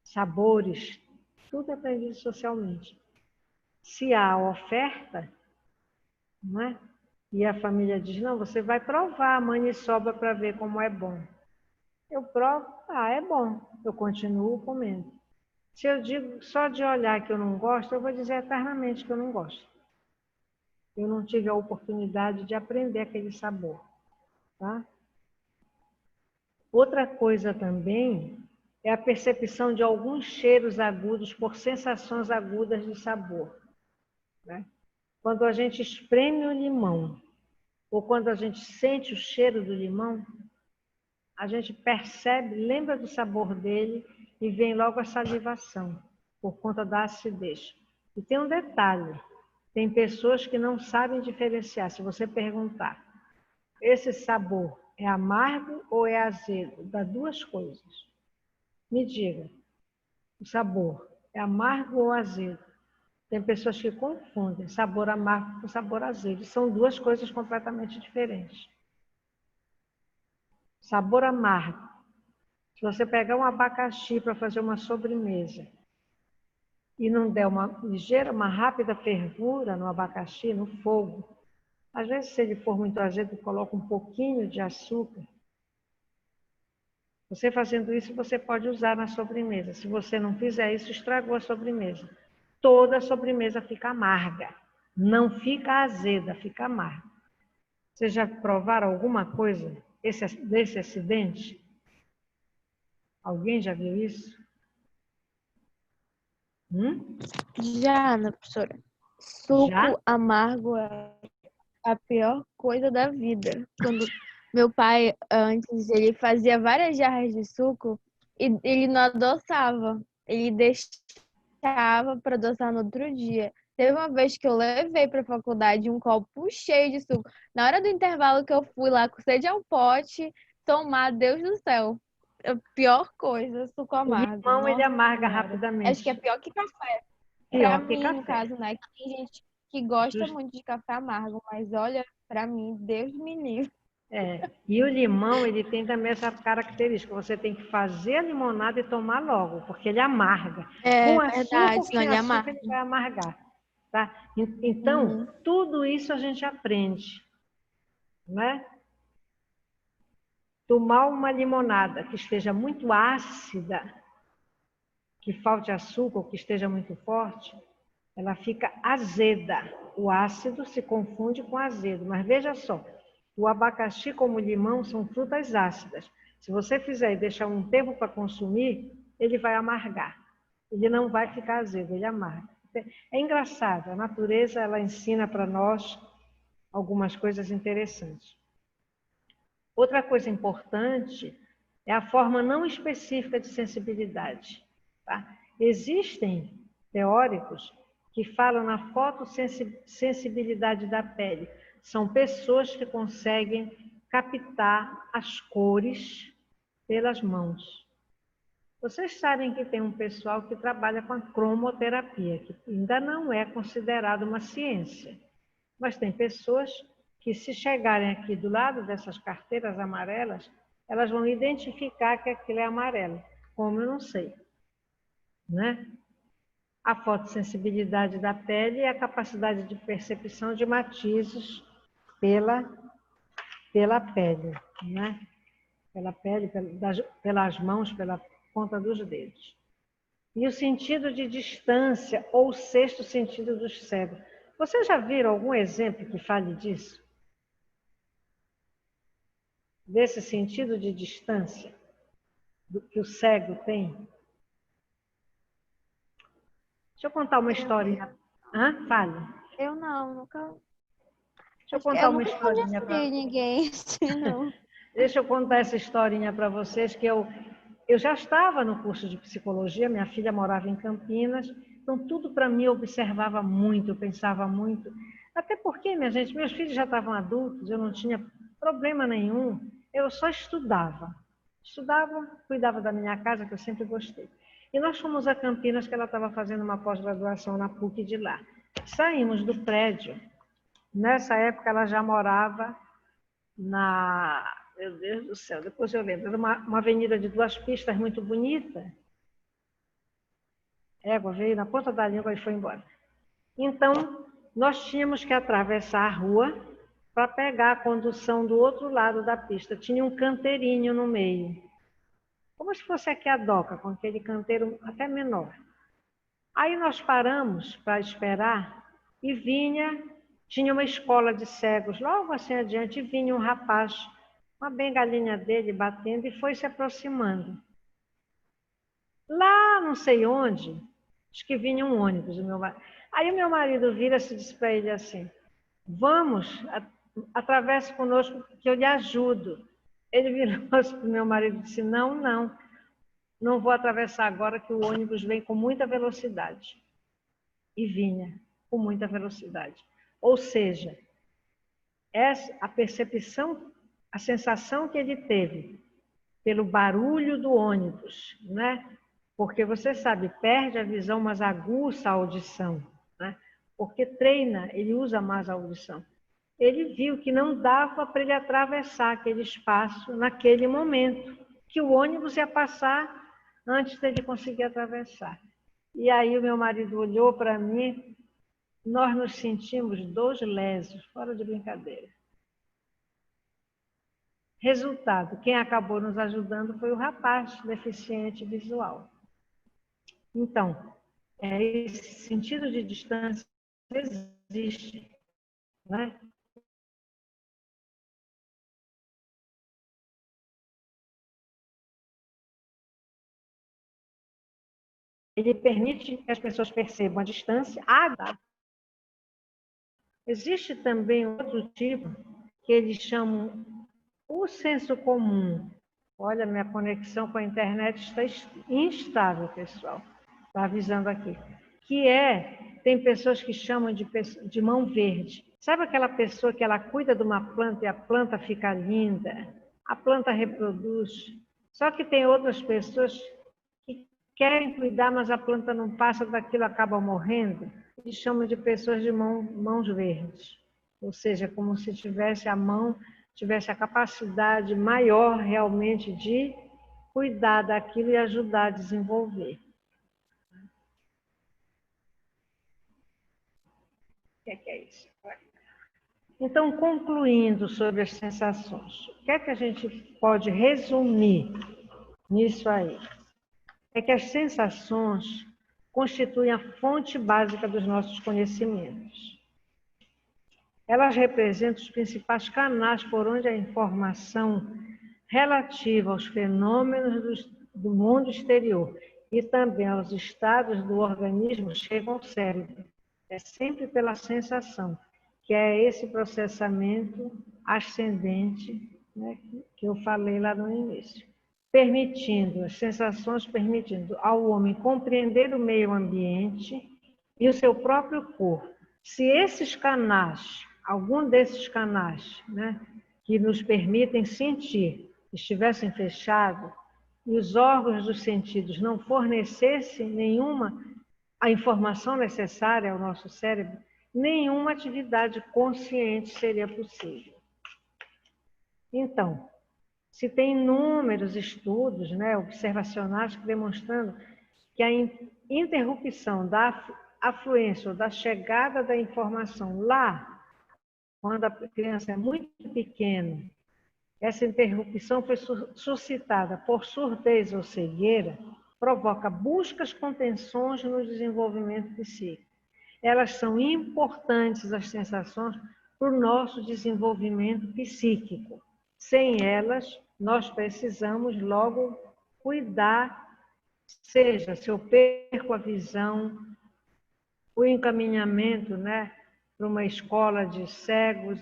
sabores, tudo é aprendido socialmente. Se há oferta, não é? E a família diz, não, você vai provar a maniçoba para ver como é bom. Eu provo, é bom, eu continuo comendo. Se eu digo só de olhar que eu não gosto, eu vou dizer eternamente que eu não gosto. Eu não tive a oportunidade de aprender aquele sabor, tá? Outra coisa também é a percepção de alguns cheiros agudos por sensações agudas de sabor, né? Quando a gente espreme o limão, ou quando a gente sente o cheiro do limão, a gente percebe, lembra do sabor dele e vem logo a salivação, por conta da acidez. E tem um detalhe, tem pessoas que não sabem diferenciar. Se você perguntar, esse sabor é amargo ou é azedo? Dá duas coisas. Me diga, o sabor é amargo ou azedo? Tem pessoas que confundem sabor amargo com sabor azedo. São duas coisas completamente diferentes. Sabor amargo. Se você pegar um abacaxi para fazer uma sobremesa e não der uma ligeira, uma rápida fervura no abacaxi, no fogo, às vezes, se ele for muito azedo, coloca um pouquinho de açúcar. Você fazendo isso, você pode usar na sobremesa. Se você não fizer isso, estragou a sobremesa. Toda a sobremesa fica amarga. Não fica azeda, fica amarga. Vocês já provaram alguma coisa desse acidente? Alguém já viu isso? Já, né, professora? Suco Já? amargo é a pior coisa da vida. Quando meu pai, antes, ele fazia várias jarras de suco e ele não adoçava. Ele deixava para adoçar no outro dia. Teve uma vez que eu levei para a faculdade um copo cheio de suco. Na hora do intervalo que eu fui lá com sede ao pote, tomar, Deus do céu. A pior coisa, suco O amargo. limão, ele Nossa amarga Senhora. rapidamente. Acho que é pior que café. Pior Pra que mim, no café. caso, né? Que tem gente que gosta muito de café amargo, mas olha, pra mim, Deus me livre. E o limão, ele tem também essa característica. Você tem que fazer a limonada e tomar logo, porque ele amarga. É Com açúcar verdade, ou senão sem ele açúcar, amarga. ele vai amargar. Tá? Então, tudo isso a gente aprende. Né? Tomar uma limonada que esteja muito ácida, que falte açúcar ou que esteja muito forte, ela fica azeda. O ácido se confunde com azedo. Mas veja só, o abacaxi como o limão são frutas ácidas. Se você fizer e deixar um tempo para consumir, ele vai amargar. Ele não vai ficar azedo, ele amarga. É engraçado, a natureza ela ensina para nós algumas coisas interessantes. Outra coisa importante é a forma não específica de sensibilidade. Tá? Existem teóricos que falam na fotossensibilidade da pele. São pessoas que conseguem captar as cores pelas mãos. Vocês sabem que tem um pessoal que trabalha com a cromoterapia, que ainda não é considerado uma ciência. Mas tem pessoas que, se chegarem aqui do lado dessas carteiras amarelas, elas vão identificar que aquilo é amarelo. Como eu não sei. Né? A fotossensibilidade da pele é a capacidade de percepção de matizes pela pele, né? Pela pele, pelas mãos, pela ponta dos dedos. E o sentido de distância, ou o sexto sentido do cérebro. Vocês já viram algum exemplo que fale disso? Desse sentido de distância que o cego tem? Deixa eu contar uma historinha. Fale. Eu não, nunca. Deixa eu contar uma nunca historinha para conheci ninguém assim, não. Deixa eu contar essa historinha para vocês, que eu já estava no curso de psicologia, minha filha morava em Campinas, então tudo para mim eu observava muito, eu pensava muito. Até porque, minha gente, meus filhos já estavam adultos, eu não tinha problema nenhum, eu só estudava. Estudava, cuidava da minha casa, que eu sempre gostei. E nós fomos a Campinas, que ela estava fazendo uma pós-graduação na PUC de lá. Saímos do prédio, nessa época ela já morava meu Deus do céu, depois eu lembro, era uma avenida de 2 pistas muito bonita. Égua veio na ponta da língua e foi embora. Então, nós tínhamos que atravessar a rua para pegar a condução do outro lado da pista. Tinha um canteirinho no meio, como se fosse aqui a doca, com aquele canteiro até menor. Aí nós paramos para esperar e tinha uma escola de cegos, logo assim adiante, e vinha um rapaz, com a bengalinha dele batendo, e foi se aproximando. Lá, não sei onde, acho que vinha um ônibus. Aí o meu marido vira-se e diz para ele assim: vamos, atravesse conosco que eu lhe ajudo. Ele virou-se para o meu marido e disse: não vou atravessar agora que o ônibus vem com muita velocidade. E vinha com muita velocidade. Ou seja, a percepção, a sensação que ele teve pelo barulho do ônibus, né? Porque você sabe, perde a visão, mas aguça a audição, né? Porque treina, ele usa mais a audição. Ele viu que não dava para ele atravessar aquele espaço naquele momento, que o ônibus ia passar antes dele conseguir atravessar. E aí o meu marido olhou para mim, nós nos sentimos 2 lésios, fora de brincadeira. Resultado, quem acabou nos ajudando foi o rapaz deficiente visual. Então, esse sentido de distância existe, né? Ele permite que as pessoas percebam a distância. Existe também outro tipo que eles chamam o senso comum. Olha, minha conexão com a internet está instável, pessoal. Está avisando aqui. Tem pessoas que chamam de mão verde. Sabe aquela pessoa que ela cuida de uma planta e a planta fica linda? A planta reproduz. Só que tem outras pessoas que querem cuidar, mas a planta não passa daquilo, acaba morrendo. Eles chamam de pessoas de mãos verdes. Ou seja, como se tivesse a capacidade maior realmente de cuidar daquilo e ajudar a desenvolver. O que é isso? Então, concluindo sobre as sensações, o que é que a gente pode resumir nisso aí? É que as sensações constituem a fonte básica dos nossos conhecimentos. Elas representam os principais canais por onde a informação relativa aos fenômenos do mundo exterior e também aos estados do organismo chega ao cérebro. É sempre pela sensação, que é esse processamento ascendente, né, que eu falei lá no início. As sensações permitindo ao homem compreender o meio ambiente e o seu próprio corpo. Se esses canais, algum desses canais, né, que nos permitem sentir, estivessem fechados e os órgãos dos sentidos não fornecessem a informação necessária ao nosso cérebro, nenhuma atividade consciente seria possível. Então, se tem inúmeros estudos, né, observacionais demonstrando que a interrupção da afluência ou da chegada da informação lá, quando a criança é muito pequena, essa interrupção foi suscitada por surdez ou cegueira, provoca buscas contenções no desenvolvimento psíquico. Elas são importantes, as sensações, para o nosso desenvolvimento psíquico. Sem elas, nós precisamos logo cuidar, seja se eu perco a visão, o encaminhamento, né, para uma escola de cegos,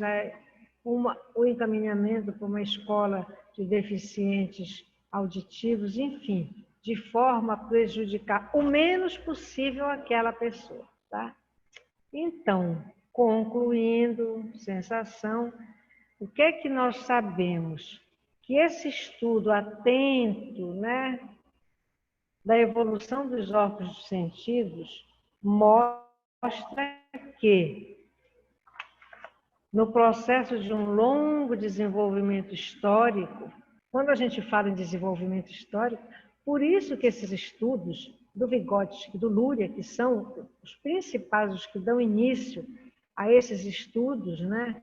o encaminhamento para uma escola de deficientes auditivos, enfim, de forma a prejudicar o menos possível aquela pessoa, tá? Então, concluindo, sensação, o que é que nós sabemos? Que esse estudo atento, né, da evolução dos órgãos dos sentidos mostra que, no processo de um longo desenvolvimento histórico, quando a gente fala em desenvolvimento histórico, por isso que esses estudos do Vygotsky e do Luria, que são os principais, os que dão início a esses estudos, né,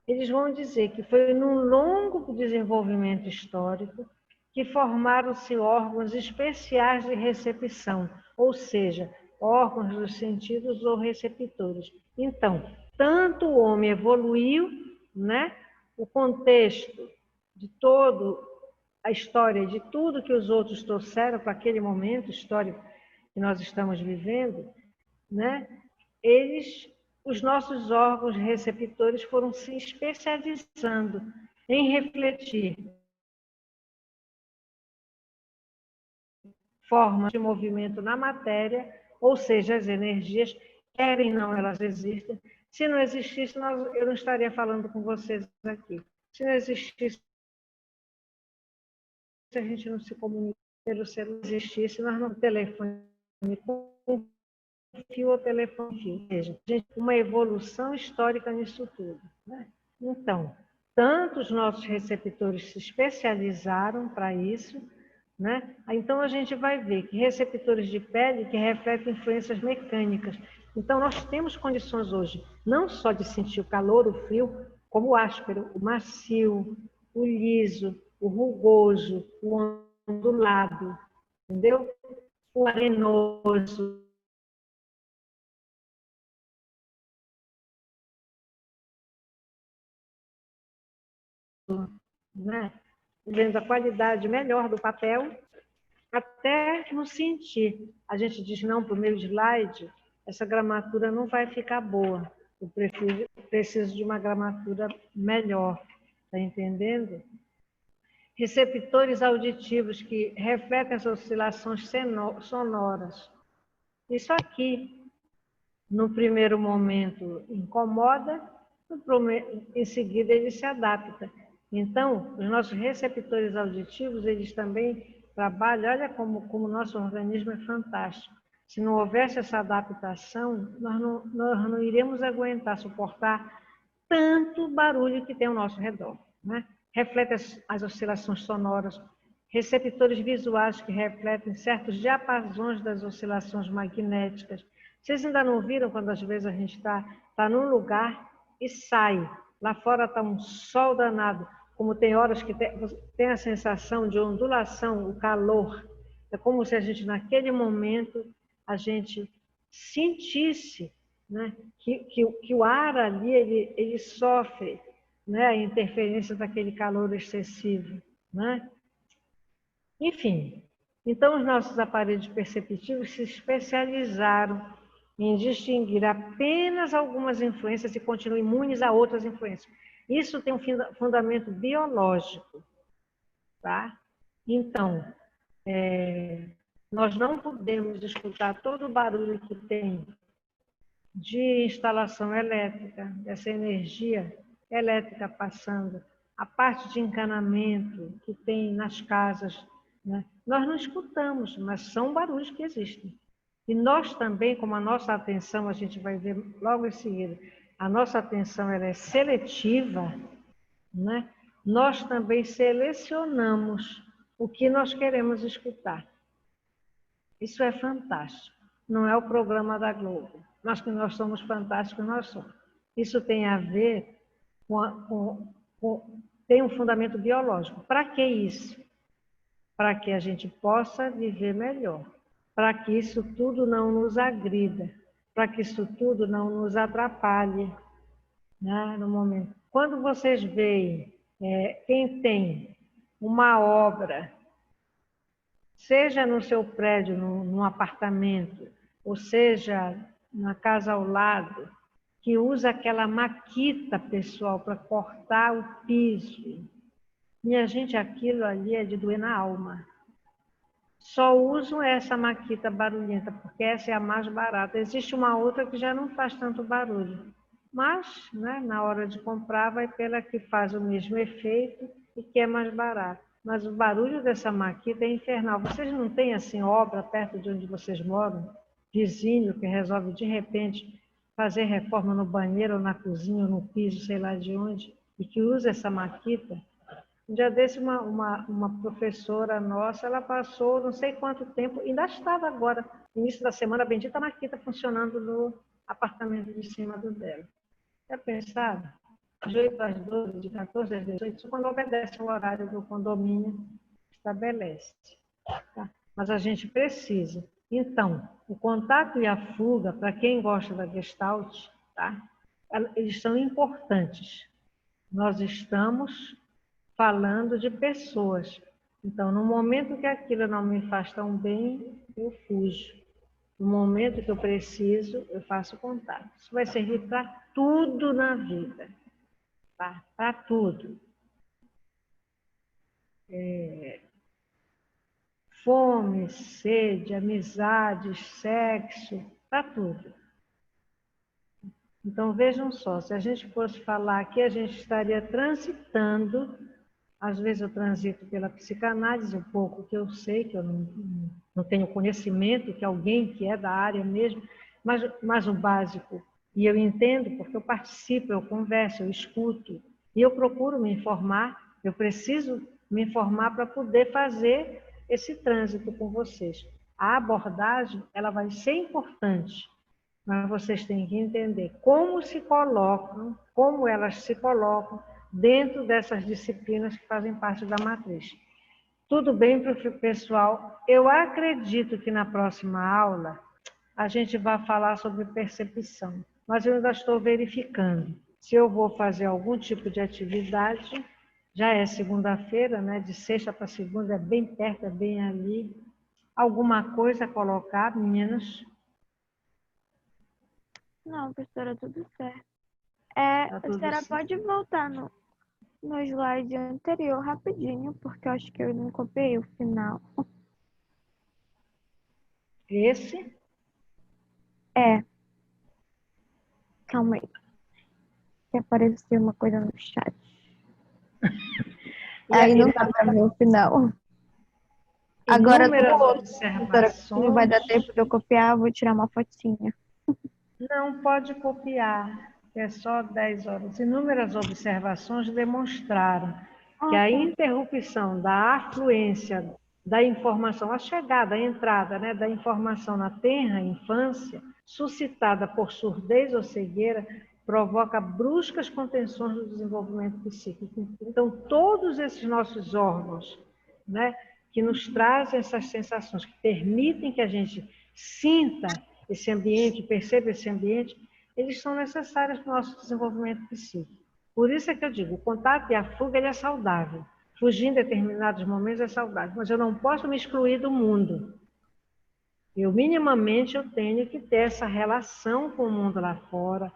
eles vão dizer que foi num longo desenvolvimento histórico que formaram-se órgãos especiais de recepção, ou seja, órgãos dos sentidos ou receptores. Então, tanto o homem evoluiu, né, o contexto de toda a história, de tudo que os outros trouxeram para aquele momento histórico que nós estamos vivendo, né, os nossos órgãos receptores foram se especializando em refletir formas de movimento na matéria, ou seja, as energias, querem ou não, elas existem. Se não existisse, eu não estaria falando com vocês aqui. Se não existisse, a gente não se comunica pelo celular, existisse, nós não telefone com fio ou telefone fio. Ou seja, uma evolução histórica nisso tudo, né? Então, tanto os nossos receptores se especializaram para isso, né? Então, a gente vai ver que receptores de pele que refletem influências mecânicas. Então, nós temos condições hoje, não só de sentir o calor, o frio, como o áspero, o macio, o liso, o rugoso, o ondulado, entendeu? O arenoso. Né? Vendo a qualidade melhor do papel, até no sentir. A gente diz, não, para o meu slide, essa gramatura não vai ficar boa. Eu preciso de uma gramatura melhor. Está entendendo? Receptores auditivos que refletem as oscilações sonoras. Isso aqui, no primeiro momento, incomoda, em seguida ele se adapta. Então, os nossos receptores auditivos, eles também trabalham, olha como o nosso organismo é fantástico. Se não houvesse essa adaptação, nós não iremos aguentar, suportar tanto barulho que tem ao nosso redor, né? Reflete as oscilações sonoras, receptores visuais que refletem certos diapasões das oscilações magnéticas. Vocês ainda não viram quando às vezes a gente está num lugar e sai, lá fora está um sol danado, como tem horas que tem a sensação de ondulação, o calor. É como se a gente, naquele momento, a gente sentisse, né, que o ar ali, ele sofre, né, a interferência daquele calor excessivo, né? Enfim, então os nossos aparelhos perceptivos se especializaram em distinguir apenas algumas influências e continuam imunes a outras influências. Isso tem um fundamento biológico, tá? Então, nós não podemos escutar todo o barulho que tem de instalação elétrica, dessa energia elétrica passando, a parte de encanamento que tem nas casas, né? Nós não escutamos, mas são barulhos que existem. E nós também, como a nossa atenção, a gente vai ver logo em seguida, a nossa atenção ela é seletiva, né? Nós também selecionamos o que nós queremos escutar. Isso é fantástico. Não é o programa da Globo. Nós que nós somos fantásticos, nós somos. Isso tem a ver tem um fundamento biológico. Para que isso? Para que a gente possa viver melhor. Para que isso tudo não nos agrida. Para que isso tudo não nos atrapalhe, né, no momento. Quando vocês veem quem tem uma obra, seja no seu prédio, num apartamento, ou seja na casa ao lado, que usa aquela maquita, pessoal, para cortar o piso. Minha gente, aquilo ali é de doer na alma. Só usam essa maquita barulhenta, porque essa é a mais barata. Existe uma outra que já não faz tanto barulho. Mas, né, na hora de comprar, vai pela que faz o mesmo efeito e que é mais barato. Mas o barulho dessa maquita é infernal. Vocês não têm, assim, obra perto de onde vocês moram? Vizinho que resolve, de repente, fazer reforma no banheiro, ou na cozinha, ou no piso, sei lá de onde, e que usa essa maquita? Um dia desse, uma professora nossa, ela passou não sei quanto tempo, ainda estava agora, no início da semana, a bendita maquita funcionando apartamento de cima do dela. Já pensaram? De 8 às 12, de 14 às 18, isso quando obedece o horário do condomínio, estabelece. Tá? Mas a gente precisa. Então, o contato e a fuga, para quem gosta da Gestalt, tá? Eles são importantes. Nós estamos falando de pessoas. Então, no momento que aquilo não me faz tão bem, eu fujo. No momento que eu preciso, eu faço contato. Isso vai servir para tudo na vida. Tá? Para tudo. Fome, sede, amizades, sexo, para tudo. Então, vejam só, se a gente fosse falar aqui, a gente estaria transitando, às vezes eu transito pela psicanálise, um pouco que eu sei, que eu não tenho conhecimento, que alguém que é da área mesmo, mas o básico, e eu entendo, porque eu participo, eu converso, eu escuto, e eu procuro me informar, eu preciso me informar para poder fazer esse trânsito com vocês. A abordagem, ela vai ser importante, mas vocês têm que entender como se colocam, como elas se colocam dentro dessas disciplinas que fazem parte da matriz. Tudo bem, pessoal? Eu acredito que na próxima aula a gente vai falar sobre percepção, mas eu ainda estou verificando se eu vou fazer algum tipo de atividade. Já é segunda-feira, né? De sexta para segunda, é bem perto, é bem ali. Alguma coisa a colocar, meninas? Não, professora, tudo certo. Tá A tudo senhora certo. pode voltar no slide anterior rapidinho, porque eu acho que eu não copiei o final. Esse? Calma aí. Que apareceu uma coisa no chat. Aí não dá pra ver o final. Agora, do Inúmeras outro, professora, que não vai dar tempo de eu copiar, eu vou tirar uma fotinha. Não pode copiar, é só 10 horas. Inúmeras observações demonstraram que a interrupção da afluência da informação, a chegada, a entrada, né, da informação na tenra infância, suscitada por surdez ou cegueira, provoca bruscas contenções do desenvolvimento psíquico. Então, todos esses nossos órgãos, né, que nos trazem essas sensações, que permitem que a gente sinta esse ambiente, perceba esse ambiente, eles são necessários para o nosso desenvolvimento psíquico. Por isso é que eu digo, o contato e a fuga ele é saudável. Fugir em determinados momentos é saudável, mas eu não posso me excluir do mundo. Minimamente, eu tenho que ter essa relação com o mundo lá fora.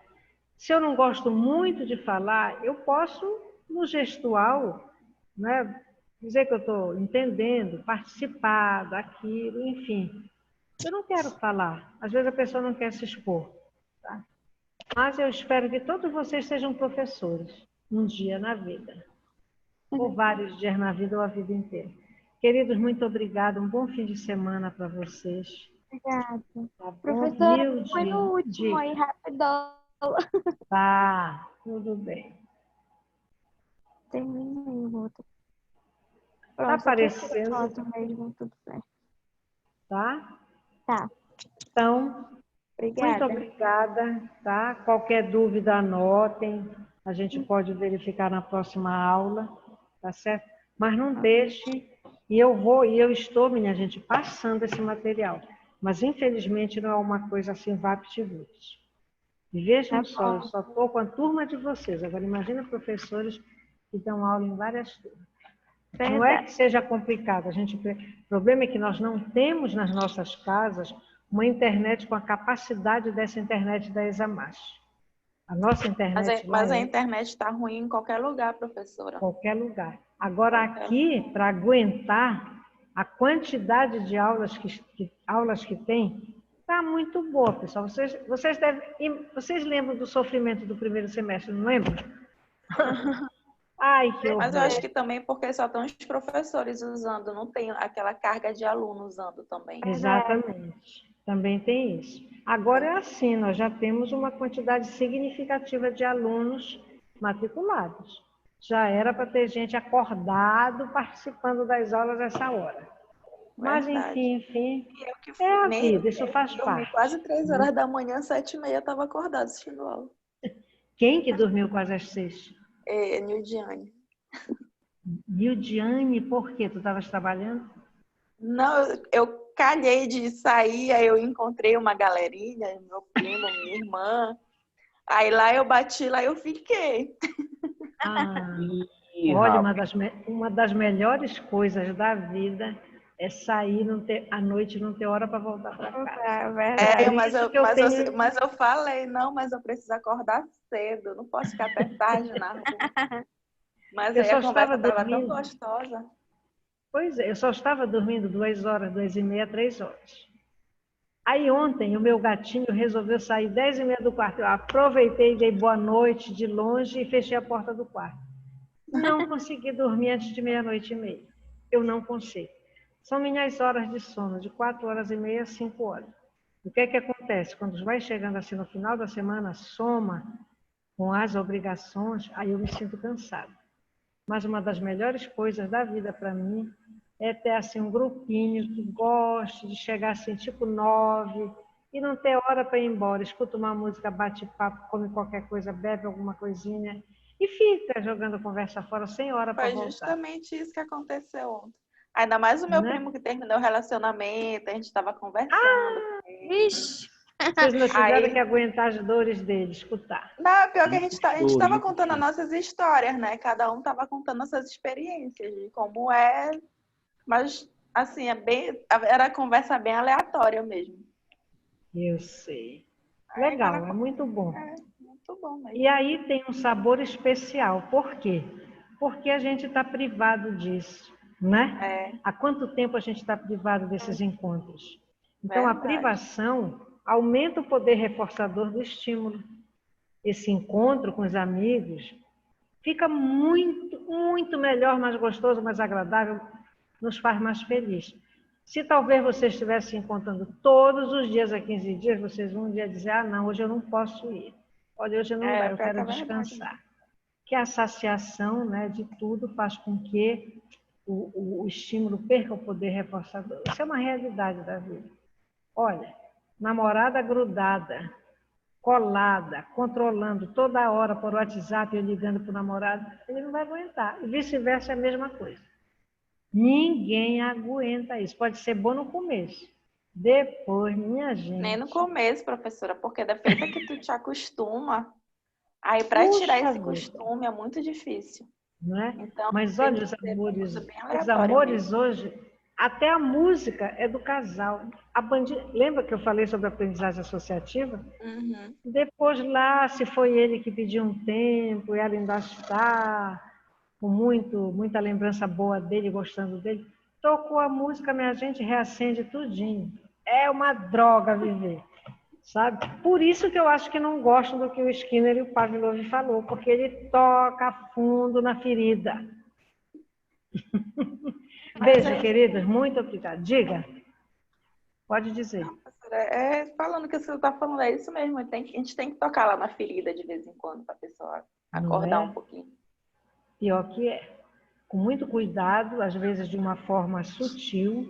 Se eu não gosto muito de falar, eu posso, no gestual, né, dizer que eu estou entendendo, participar daquilo, enfim. Eu não quero falar. Às vezes a pessoa não quer se expor. Tá? Mas eu espero que todos vocês sejam professores um dia na vida. Ou vários dias na vida ou a vida inteira. Queridos, muito obrigada. Um bom fim de semana para vocês. Obrigada. Tá bom? Professora, foi no último aí, rapidão. Tá, tudo bem. Termina aí o outro. Tá aparecendo. Foto mesmo, tudo certo. Tá? Tá. Então, Obrigada. muito obrigada. Tá? Qualquer dúvida, anotem. A gente pode verificar na próxima aula. Tá certo? Mas não deixe. E eu estou, minha gente, passando esse material. Mas, infelizmente, não é uma coisa assim, vapt-vupt. E vejam só, eu só estou com a turma de vocês. Agora, imagina professores que dão aula em várias turmas. Não é que seja complicado. O problema é que nós não temos nas nossas casas uma internet com a capacidade dessa internet da Examash. A nossa internet Mas a internet está ruim em qualquer lugar, professora. Qualquer lugar. Agora, aqui, para aguentar a quantidade de aulas que tem, está muito boa, pessoal. Vocês lembram do sofrimento do primeiro semestre, não lembram? Ai, que horror. Mas eu acho que também porque só estão os professores usando, não tem aquela carga de aluno usando também. Exatamente. Também tem isso. Agora é assim, nós já temos uma quantidade significativa de alunos matriculados. Já era para ter gente acordado participando das aulas essa hora. Mas, Verdade. enfim, E eu que fui é a nem vida, isso faz dormi parte. quase 3 horas da manhã, 7h30, eu estava acordada assistindo aula. Quem que dormiu quase às 6? Nildiane. Nildiane, por quê? Tu estavas trabalhando? Não, eu calhei de sair, aí eu encontrei uma galerinha, meu primo, minha irmã. Aí lá eu bati, lá eu fiquei. Ah, Ih, olha, rapaz. uma das melhores coisas da vida é sair à noite e não ter hora para voltar para casa. É verdade. Por isso que eu tenho... Mas eu falei, não, mas eu preciso acordar cedo, não posso ficar até tarde na rua. Mas Eu aí só a conversa estava estava tão dormindo. gostosa. Pois é, eu só estava dormindo 2 horas, 2h30, 3 horas. Aí ontem o meu gatinho resolveu sair 10h30 do quarto. Eu aproveitei, dei boa noite de longe e fechei a porta do quarto. Não consegui dormir antes de 00:30. Eu não consigo. São minhas horas de sono, de 4h30 a 5 horas. O que é que acontece? Quando vai chegando assim no final da semana, soma com as obrigações, aí eu me sinto cansada. Mas uma das melhores coisas da vida para mim é ter assim um grupinho que goste de chegar assim tipo 9 e não ter hora para ir embora. Escuta uma música, bate papo, come qualquer coisa, bebe alguma coisinha e fica jogando conversa fora sem hora para Foi voltar. justamente isso que aconteceu ontem. Ainda mais o meu Né? primo que terminou o relacionamento, a gente estava conversando. Vixe. Vocês não tiveram Aí, que aguentar as dores dele, escutar. não, pior que a gente Isso, estava isso contando as sim. nossas histórias, né? Cada um estava contando as suas experiências de como é. Mas, assim, era conversa bem aleatória mesmo. Eu sei. Aí, Legal, é muito bom. muito bom mesmo. E aí tem um sabor especial. Por quê? Porque a gente está privado disso, né? Há quanto tempo a gente está privado desses encontros? Então, a Verdade. privação aumenta o poder reforçador do estímulo. Esse encontro com os amigos fica muito, muito melhor, mais gostoso, mais agradável, nos faz mais feliz. Se talvez vocês estivessem se encontrando todos os dias há 15 dias, vocês vão um dia dizer, ah, não, hoje eu não posso ir. Olha, hoje não dá, eu pior que quero é verdade. descansar. Que a saciação, né, de tudo faz com que o estímulo perca o poder reforçador. Isso é uma realidade da vida. Olha, namorada grudada, colada, controlando toda hora por WhatsApp ou ligando para o namorado, ele não vai aguentar. E vice-versa é a mesma coisa. Ninguém aguenta isso. Pode ser bom no começo. Depois, minha gente... Nem no começo, professora, porque depois que tu te acostuma, aí para tirar esse costume é muito difícil. Não é? Então, mas tem olha, que ser uma coisa bem os aleatória amores mesmo. hoje, até a música é do casal. Lembra que eu falei sobre a aprendizagem associativa? Uhum. Depois lá, se foi ele que pediu um tempo, e ela ainda está com muita lembrança boa dele, gostando dele, tocou a música, minha gente, reacende tudinho. É uma droga viver, sabe? Por isso que eu acho que não gostam do que o Skinner e o Pavlov falou, porque ele toca fundo na ferida. Beijo, queridos, muito obrigada. Diga, pode dizer. Não, professora, falando que você está falando, é isso mesmo. A gente tem que tocar lá na ferida de vez em quando para a pessoa acordar um pouquinho. Pior que é. Com muito cuidado, às vezes de uma forma sutil,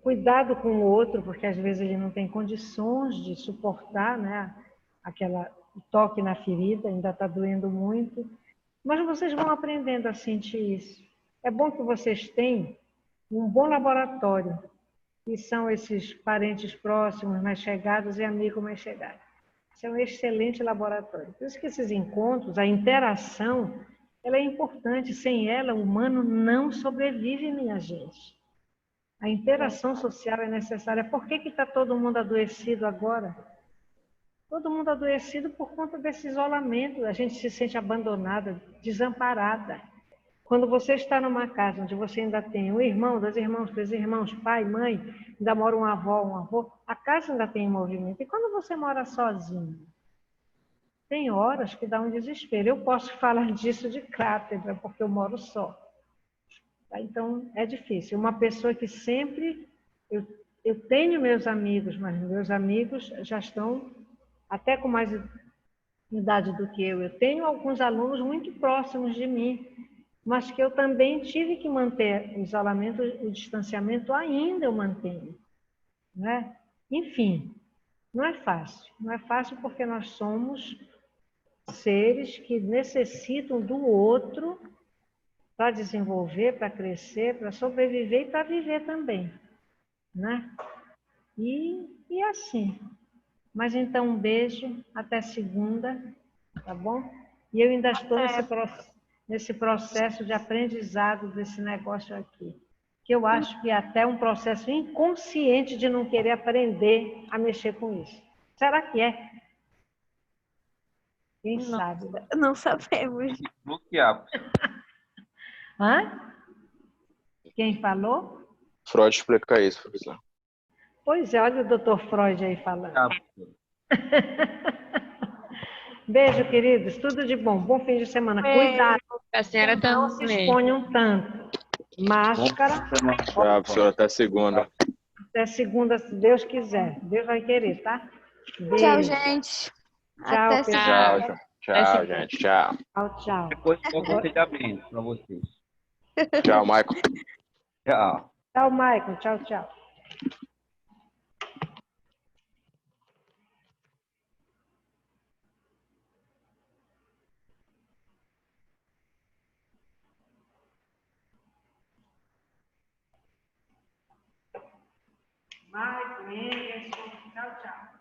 cuidado com o outro, porque às vezes ele não tem condições de suportar, né, o toque na ferida, ainda está doendo muito, mas vocês vão aprendendo a sentir isso. É bom que vocês tenham um bom laboratório, que são esses parentes próximos, mais chegados e amigos mais chegados. Isso é um excelente laboratório. Por isso que esses encontros, a interação, ela é importante. Sem ela, o humano não sobrevive, minha gente. A interação social é necessária. Por que está todo mundo adoecido agora? Todo mundo adoecido por conta desse isolamento. A gente se sente abandonada, desamparada. Quando você está numa casa onde você ainda tem um irmão, 2 irmãos, 3 irmãos, pai, mãe, ainda mora uma avó, um avô, a casa ainda tem movimento. E quando você mora sozinho? Tem horas que dá um desespero. Eu posso falar disso de cátedra, porque eu moro só. Então, é difícil. Uma pessoa que sempre... Eu tenho meus amigos, mas meus amigos já estão até com mais idade do que eu. Eu tenho alguns alunos muito próximos de mim, mas que eu também tive que manter o isolamento, o distanciamento ainda eu mantenho, né? Enfim, não é fácil. Não é fácil porque nós somos seres que necessitam do outro para desenvolver, para crescer, para sobreviver e para viver também, né? E assim. Mas então, um beijo, até segunda, tá bom? E eu ainda estou nesse processo de aprendizado desse negócio aqui, que eu acho que é até um processo inconsciente de não querer aprender a mexer com isso. Será que é? Quem sabe? Não sabemos. Bloquear. Hã? Quem falou? Freud explica isso, professor. Pois é, olha o doutor Freud aí falando. Tá. Beijo, queridos. Tudo de bom. Bom fim de semana. Cuidado. A senhora Não se também. exponham tanto. Máscara. Tchau, professor. Até segunda. Até segunda, se Deus quiser. Deus vai querer, tá? Beijo. Tchau, gente. Tchau, Até pessoal. Tchau, tchau, gente. Tchau. Tchau, tchau. Depois do aconselhamento para vocês. Tchau, Michael. Tchau. Tchau, Michael. Tchau, tchau. Michael, Anderson. Tchau, tchau.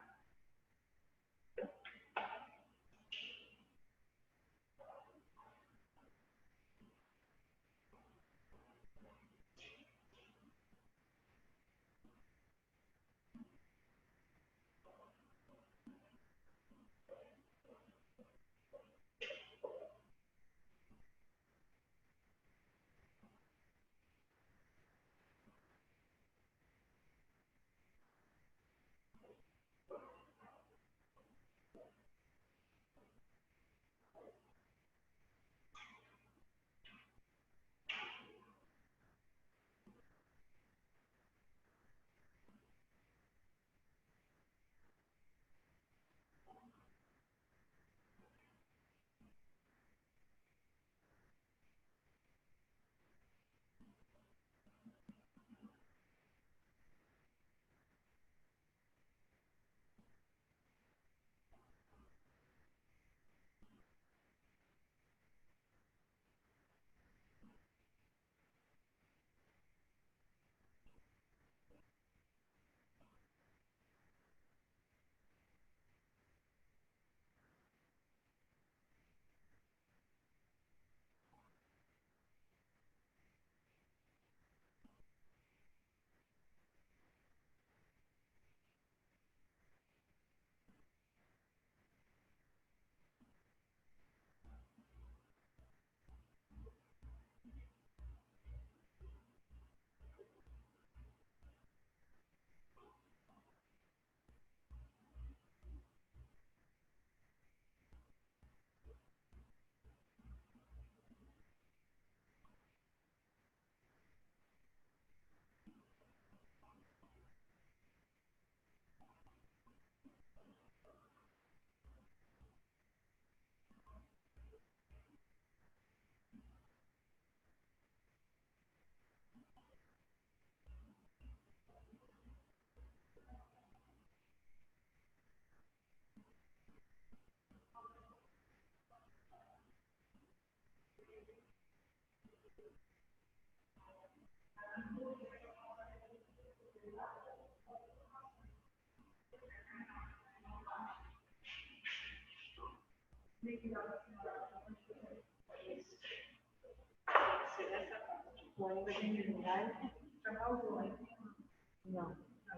Não,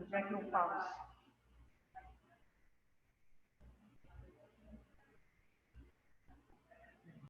já que eu falo.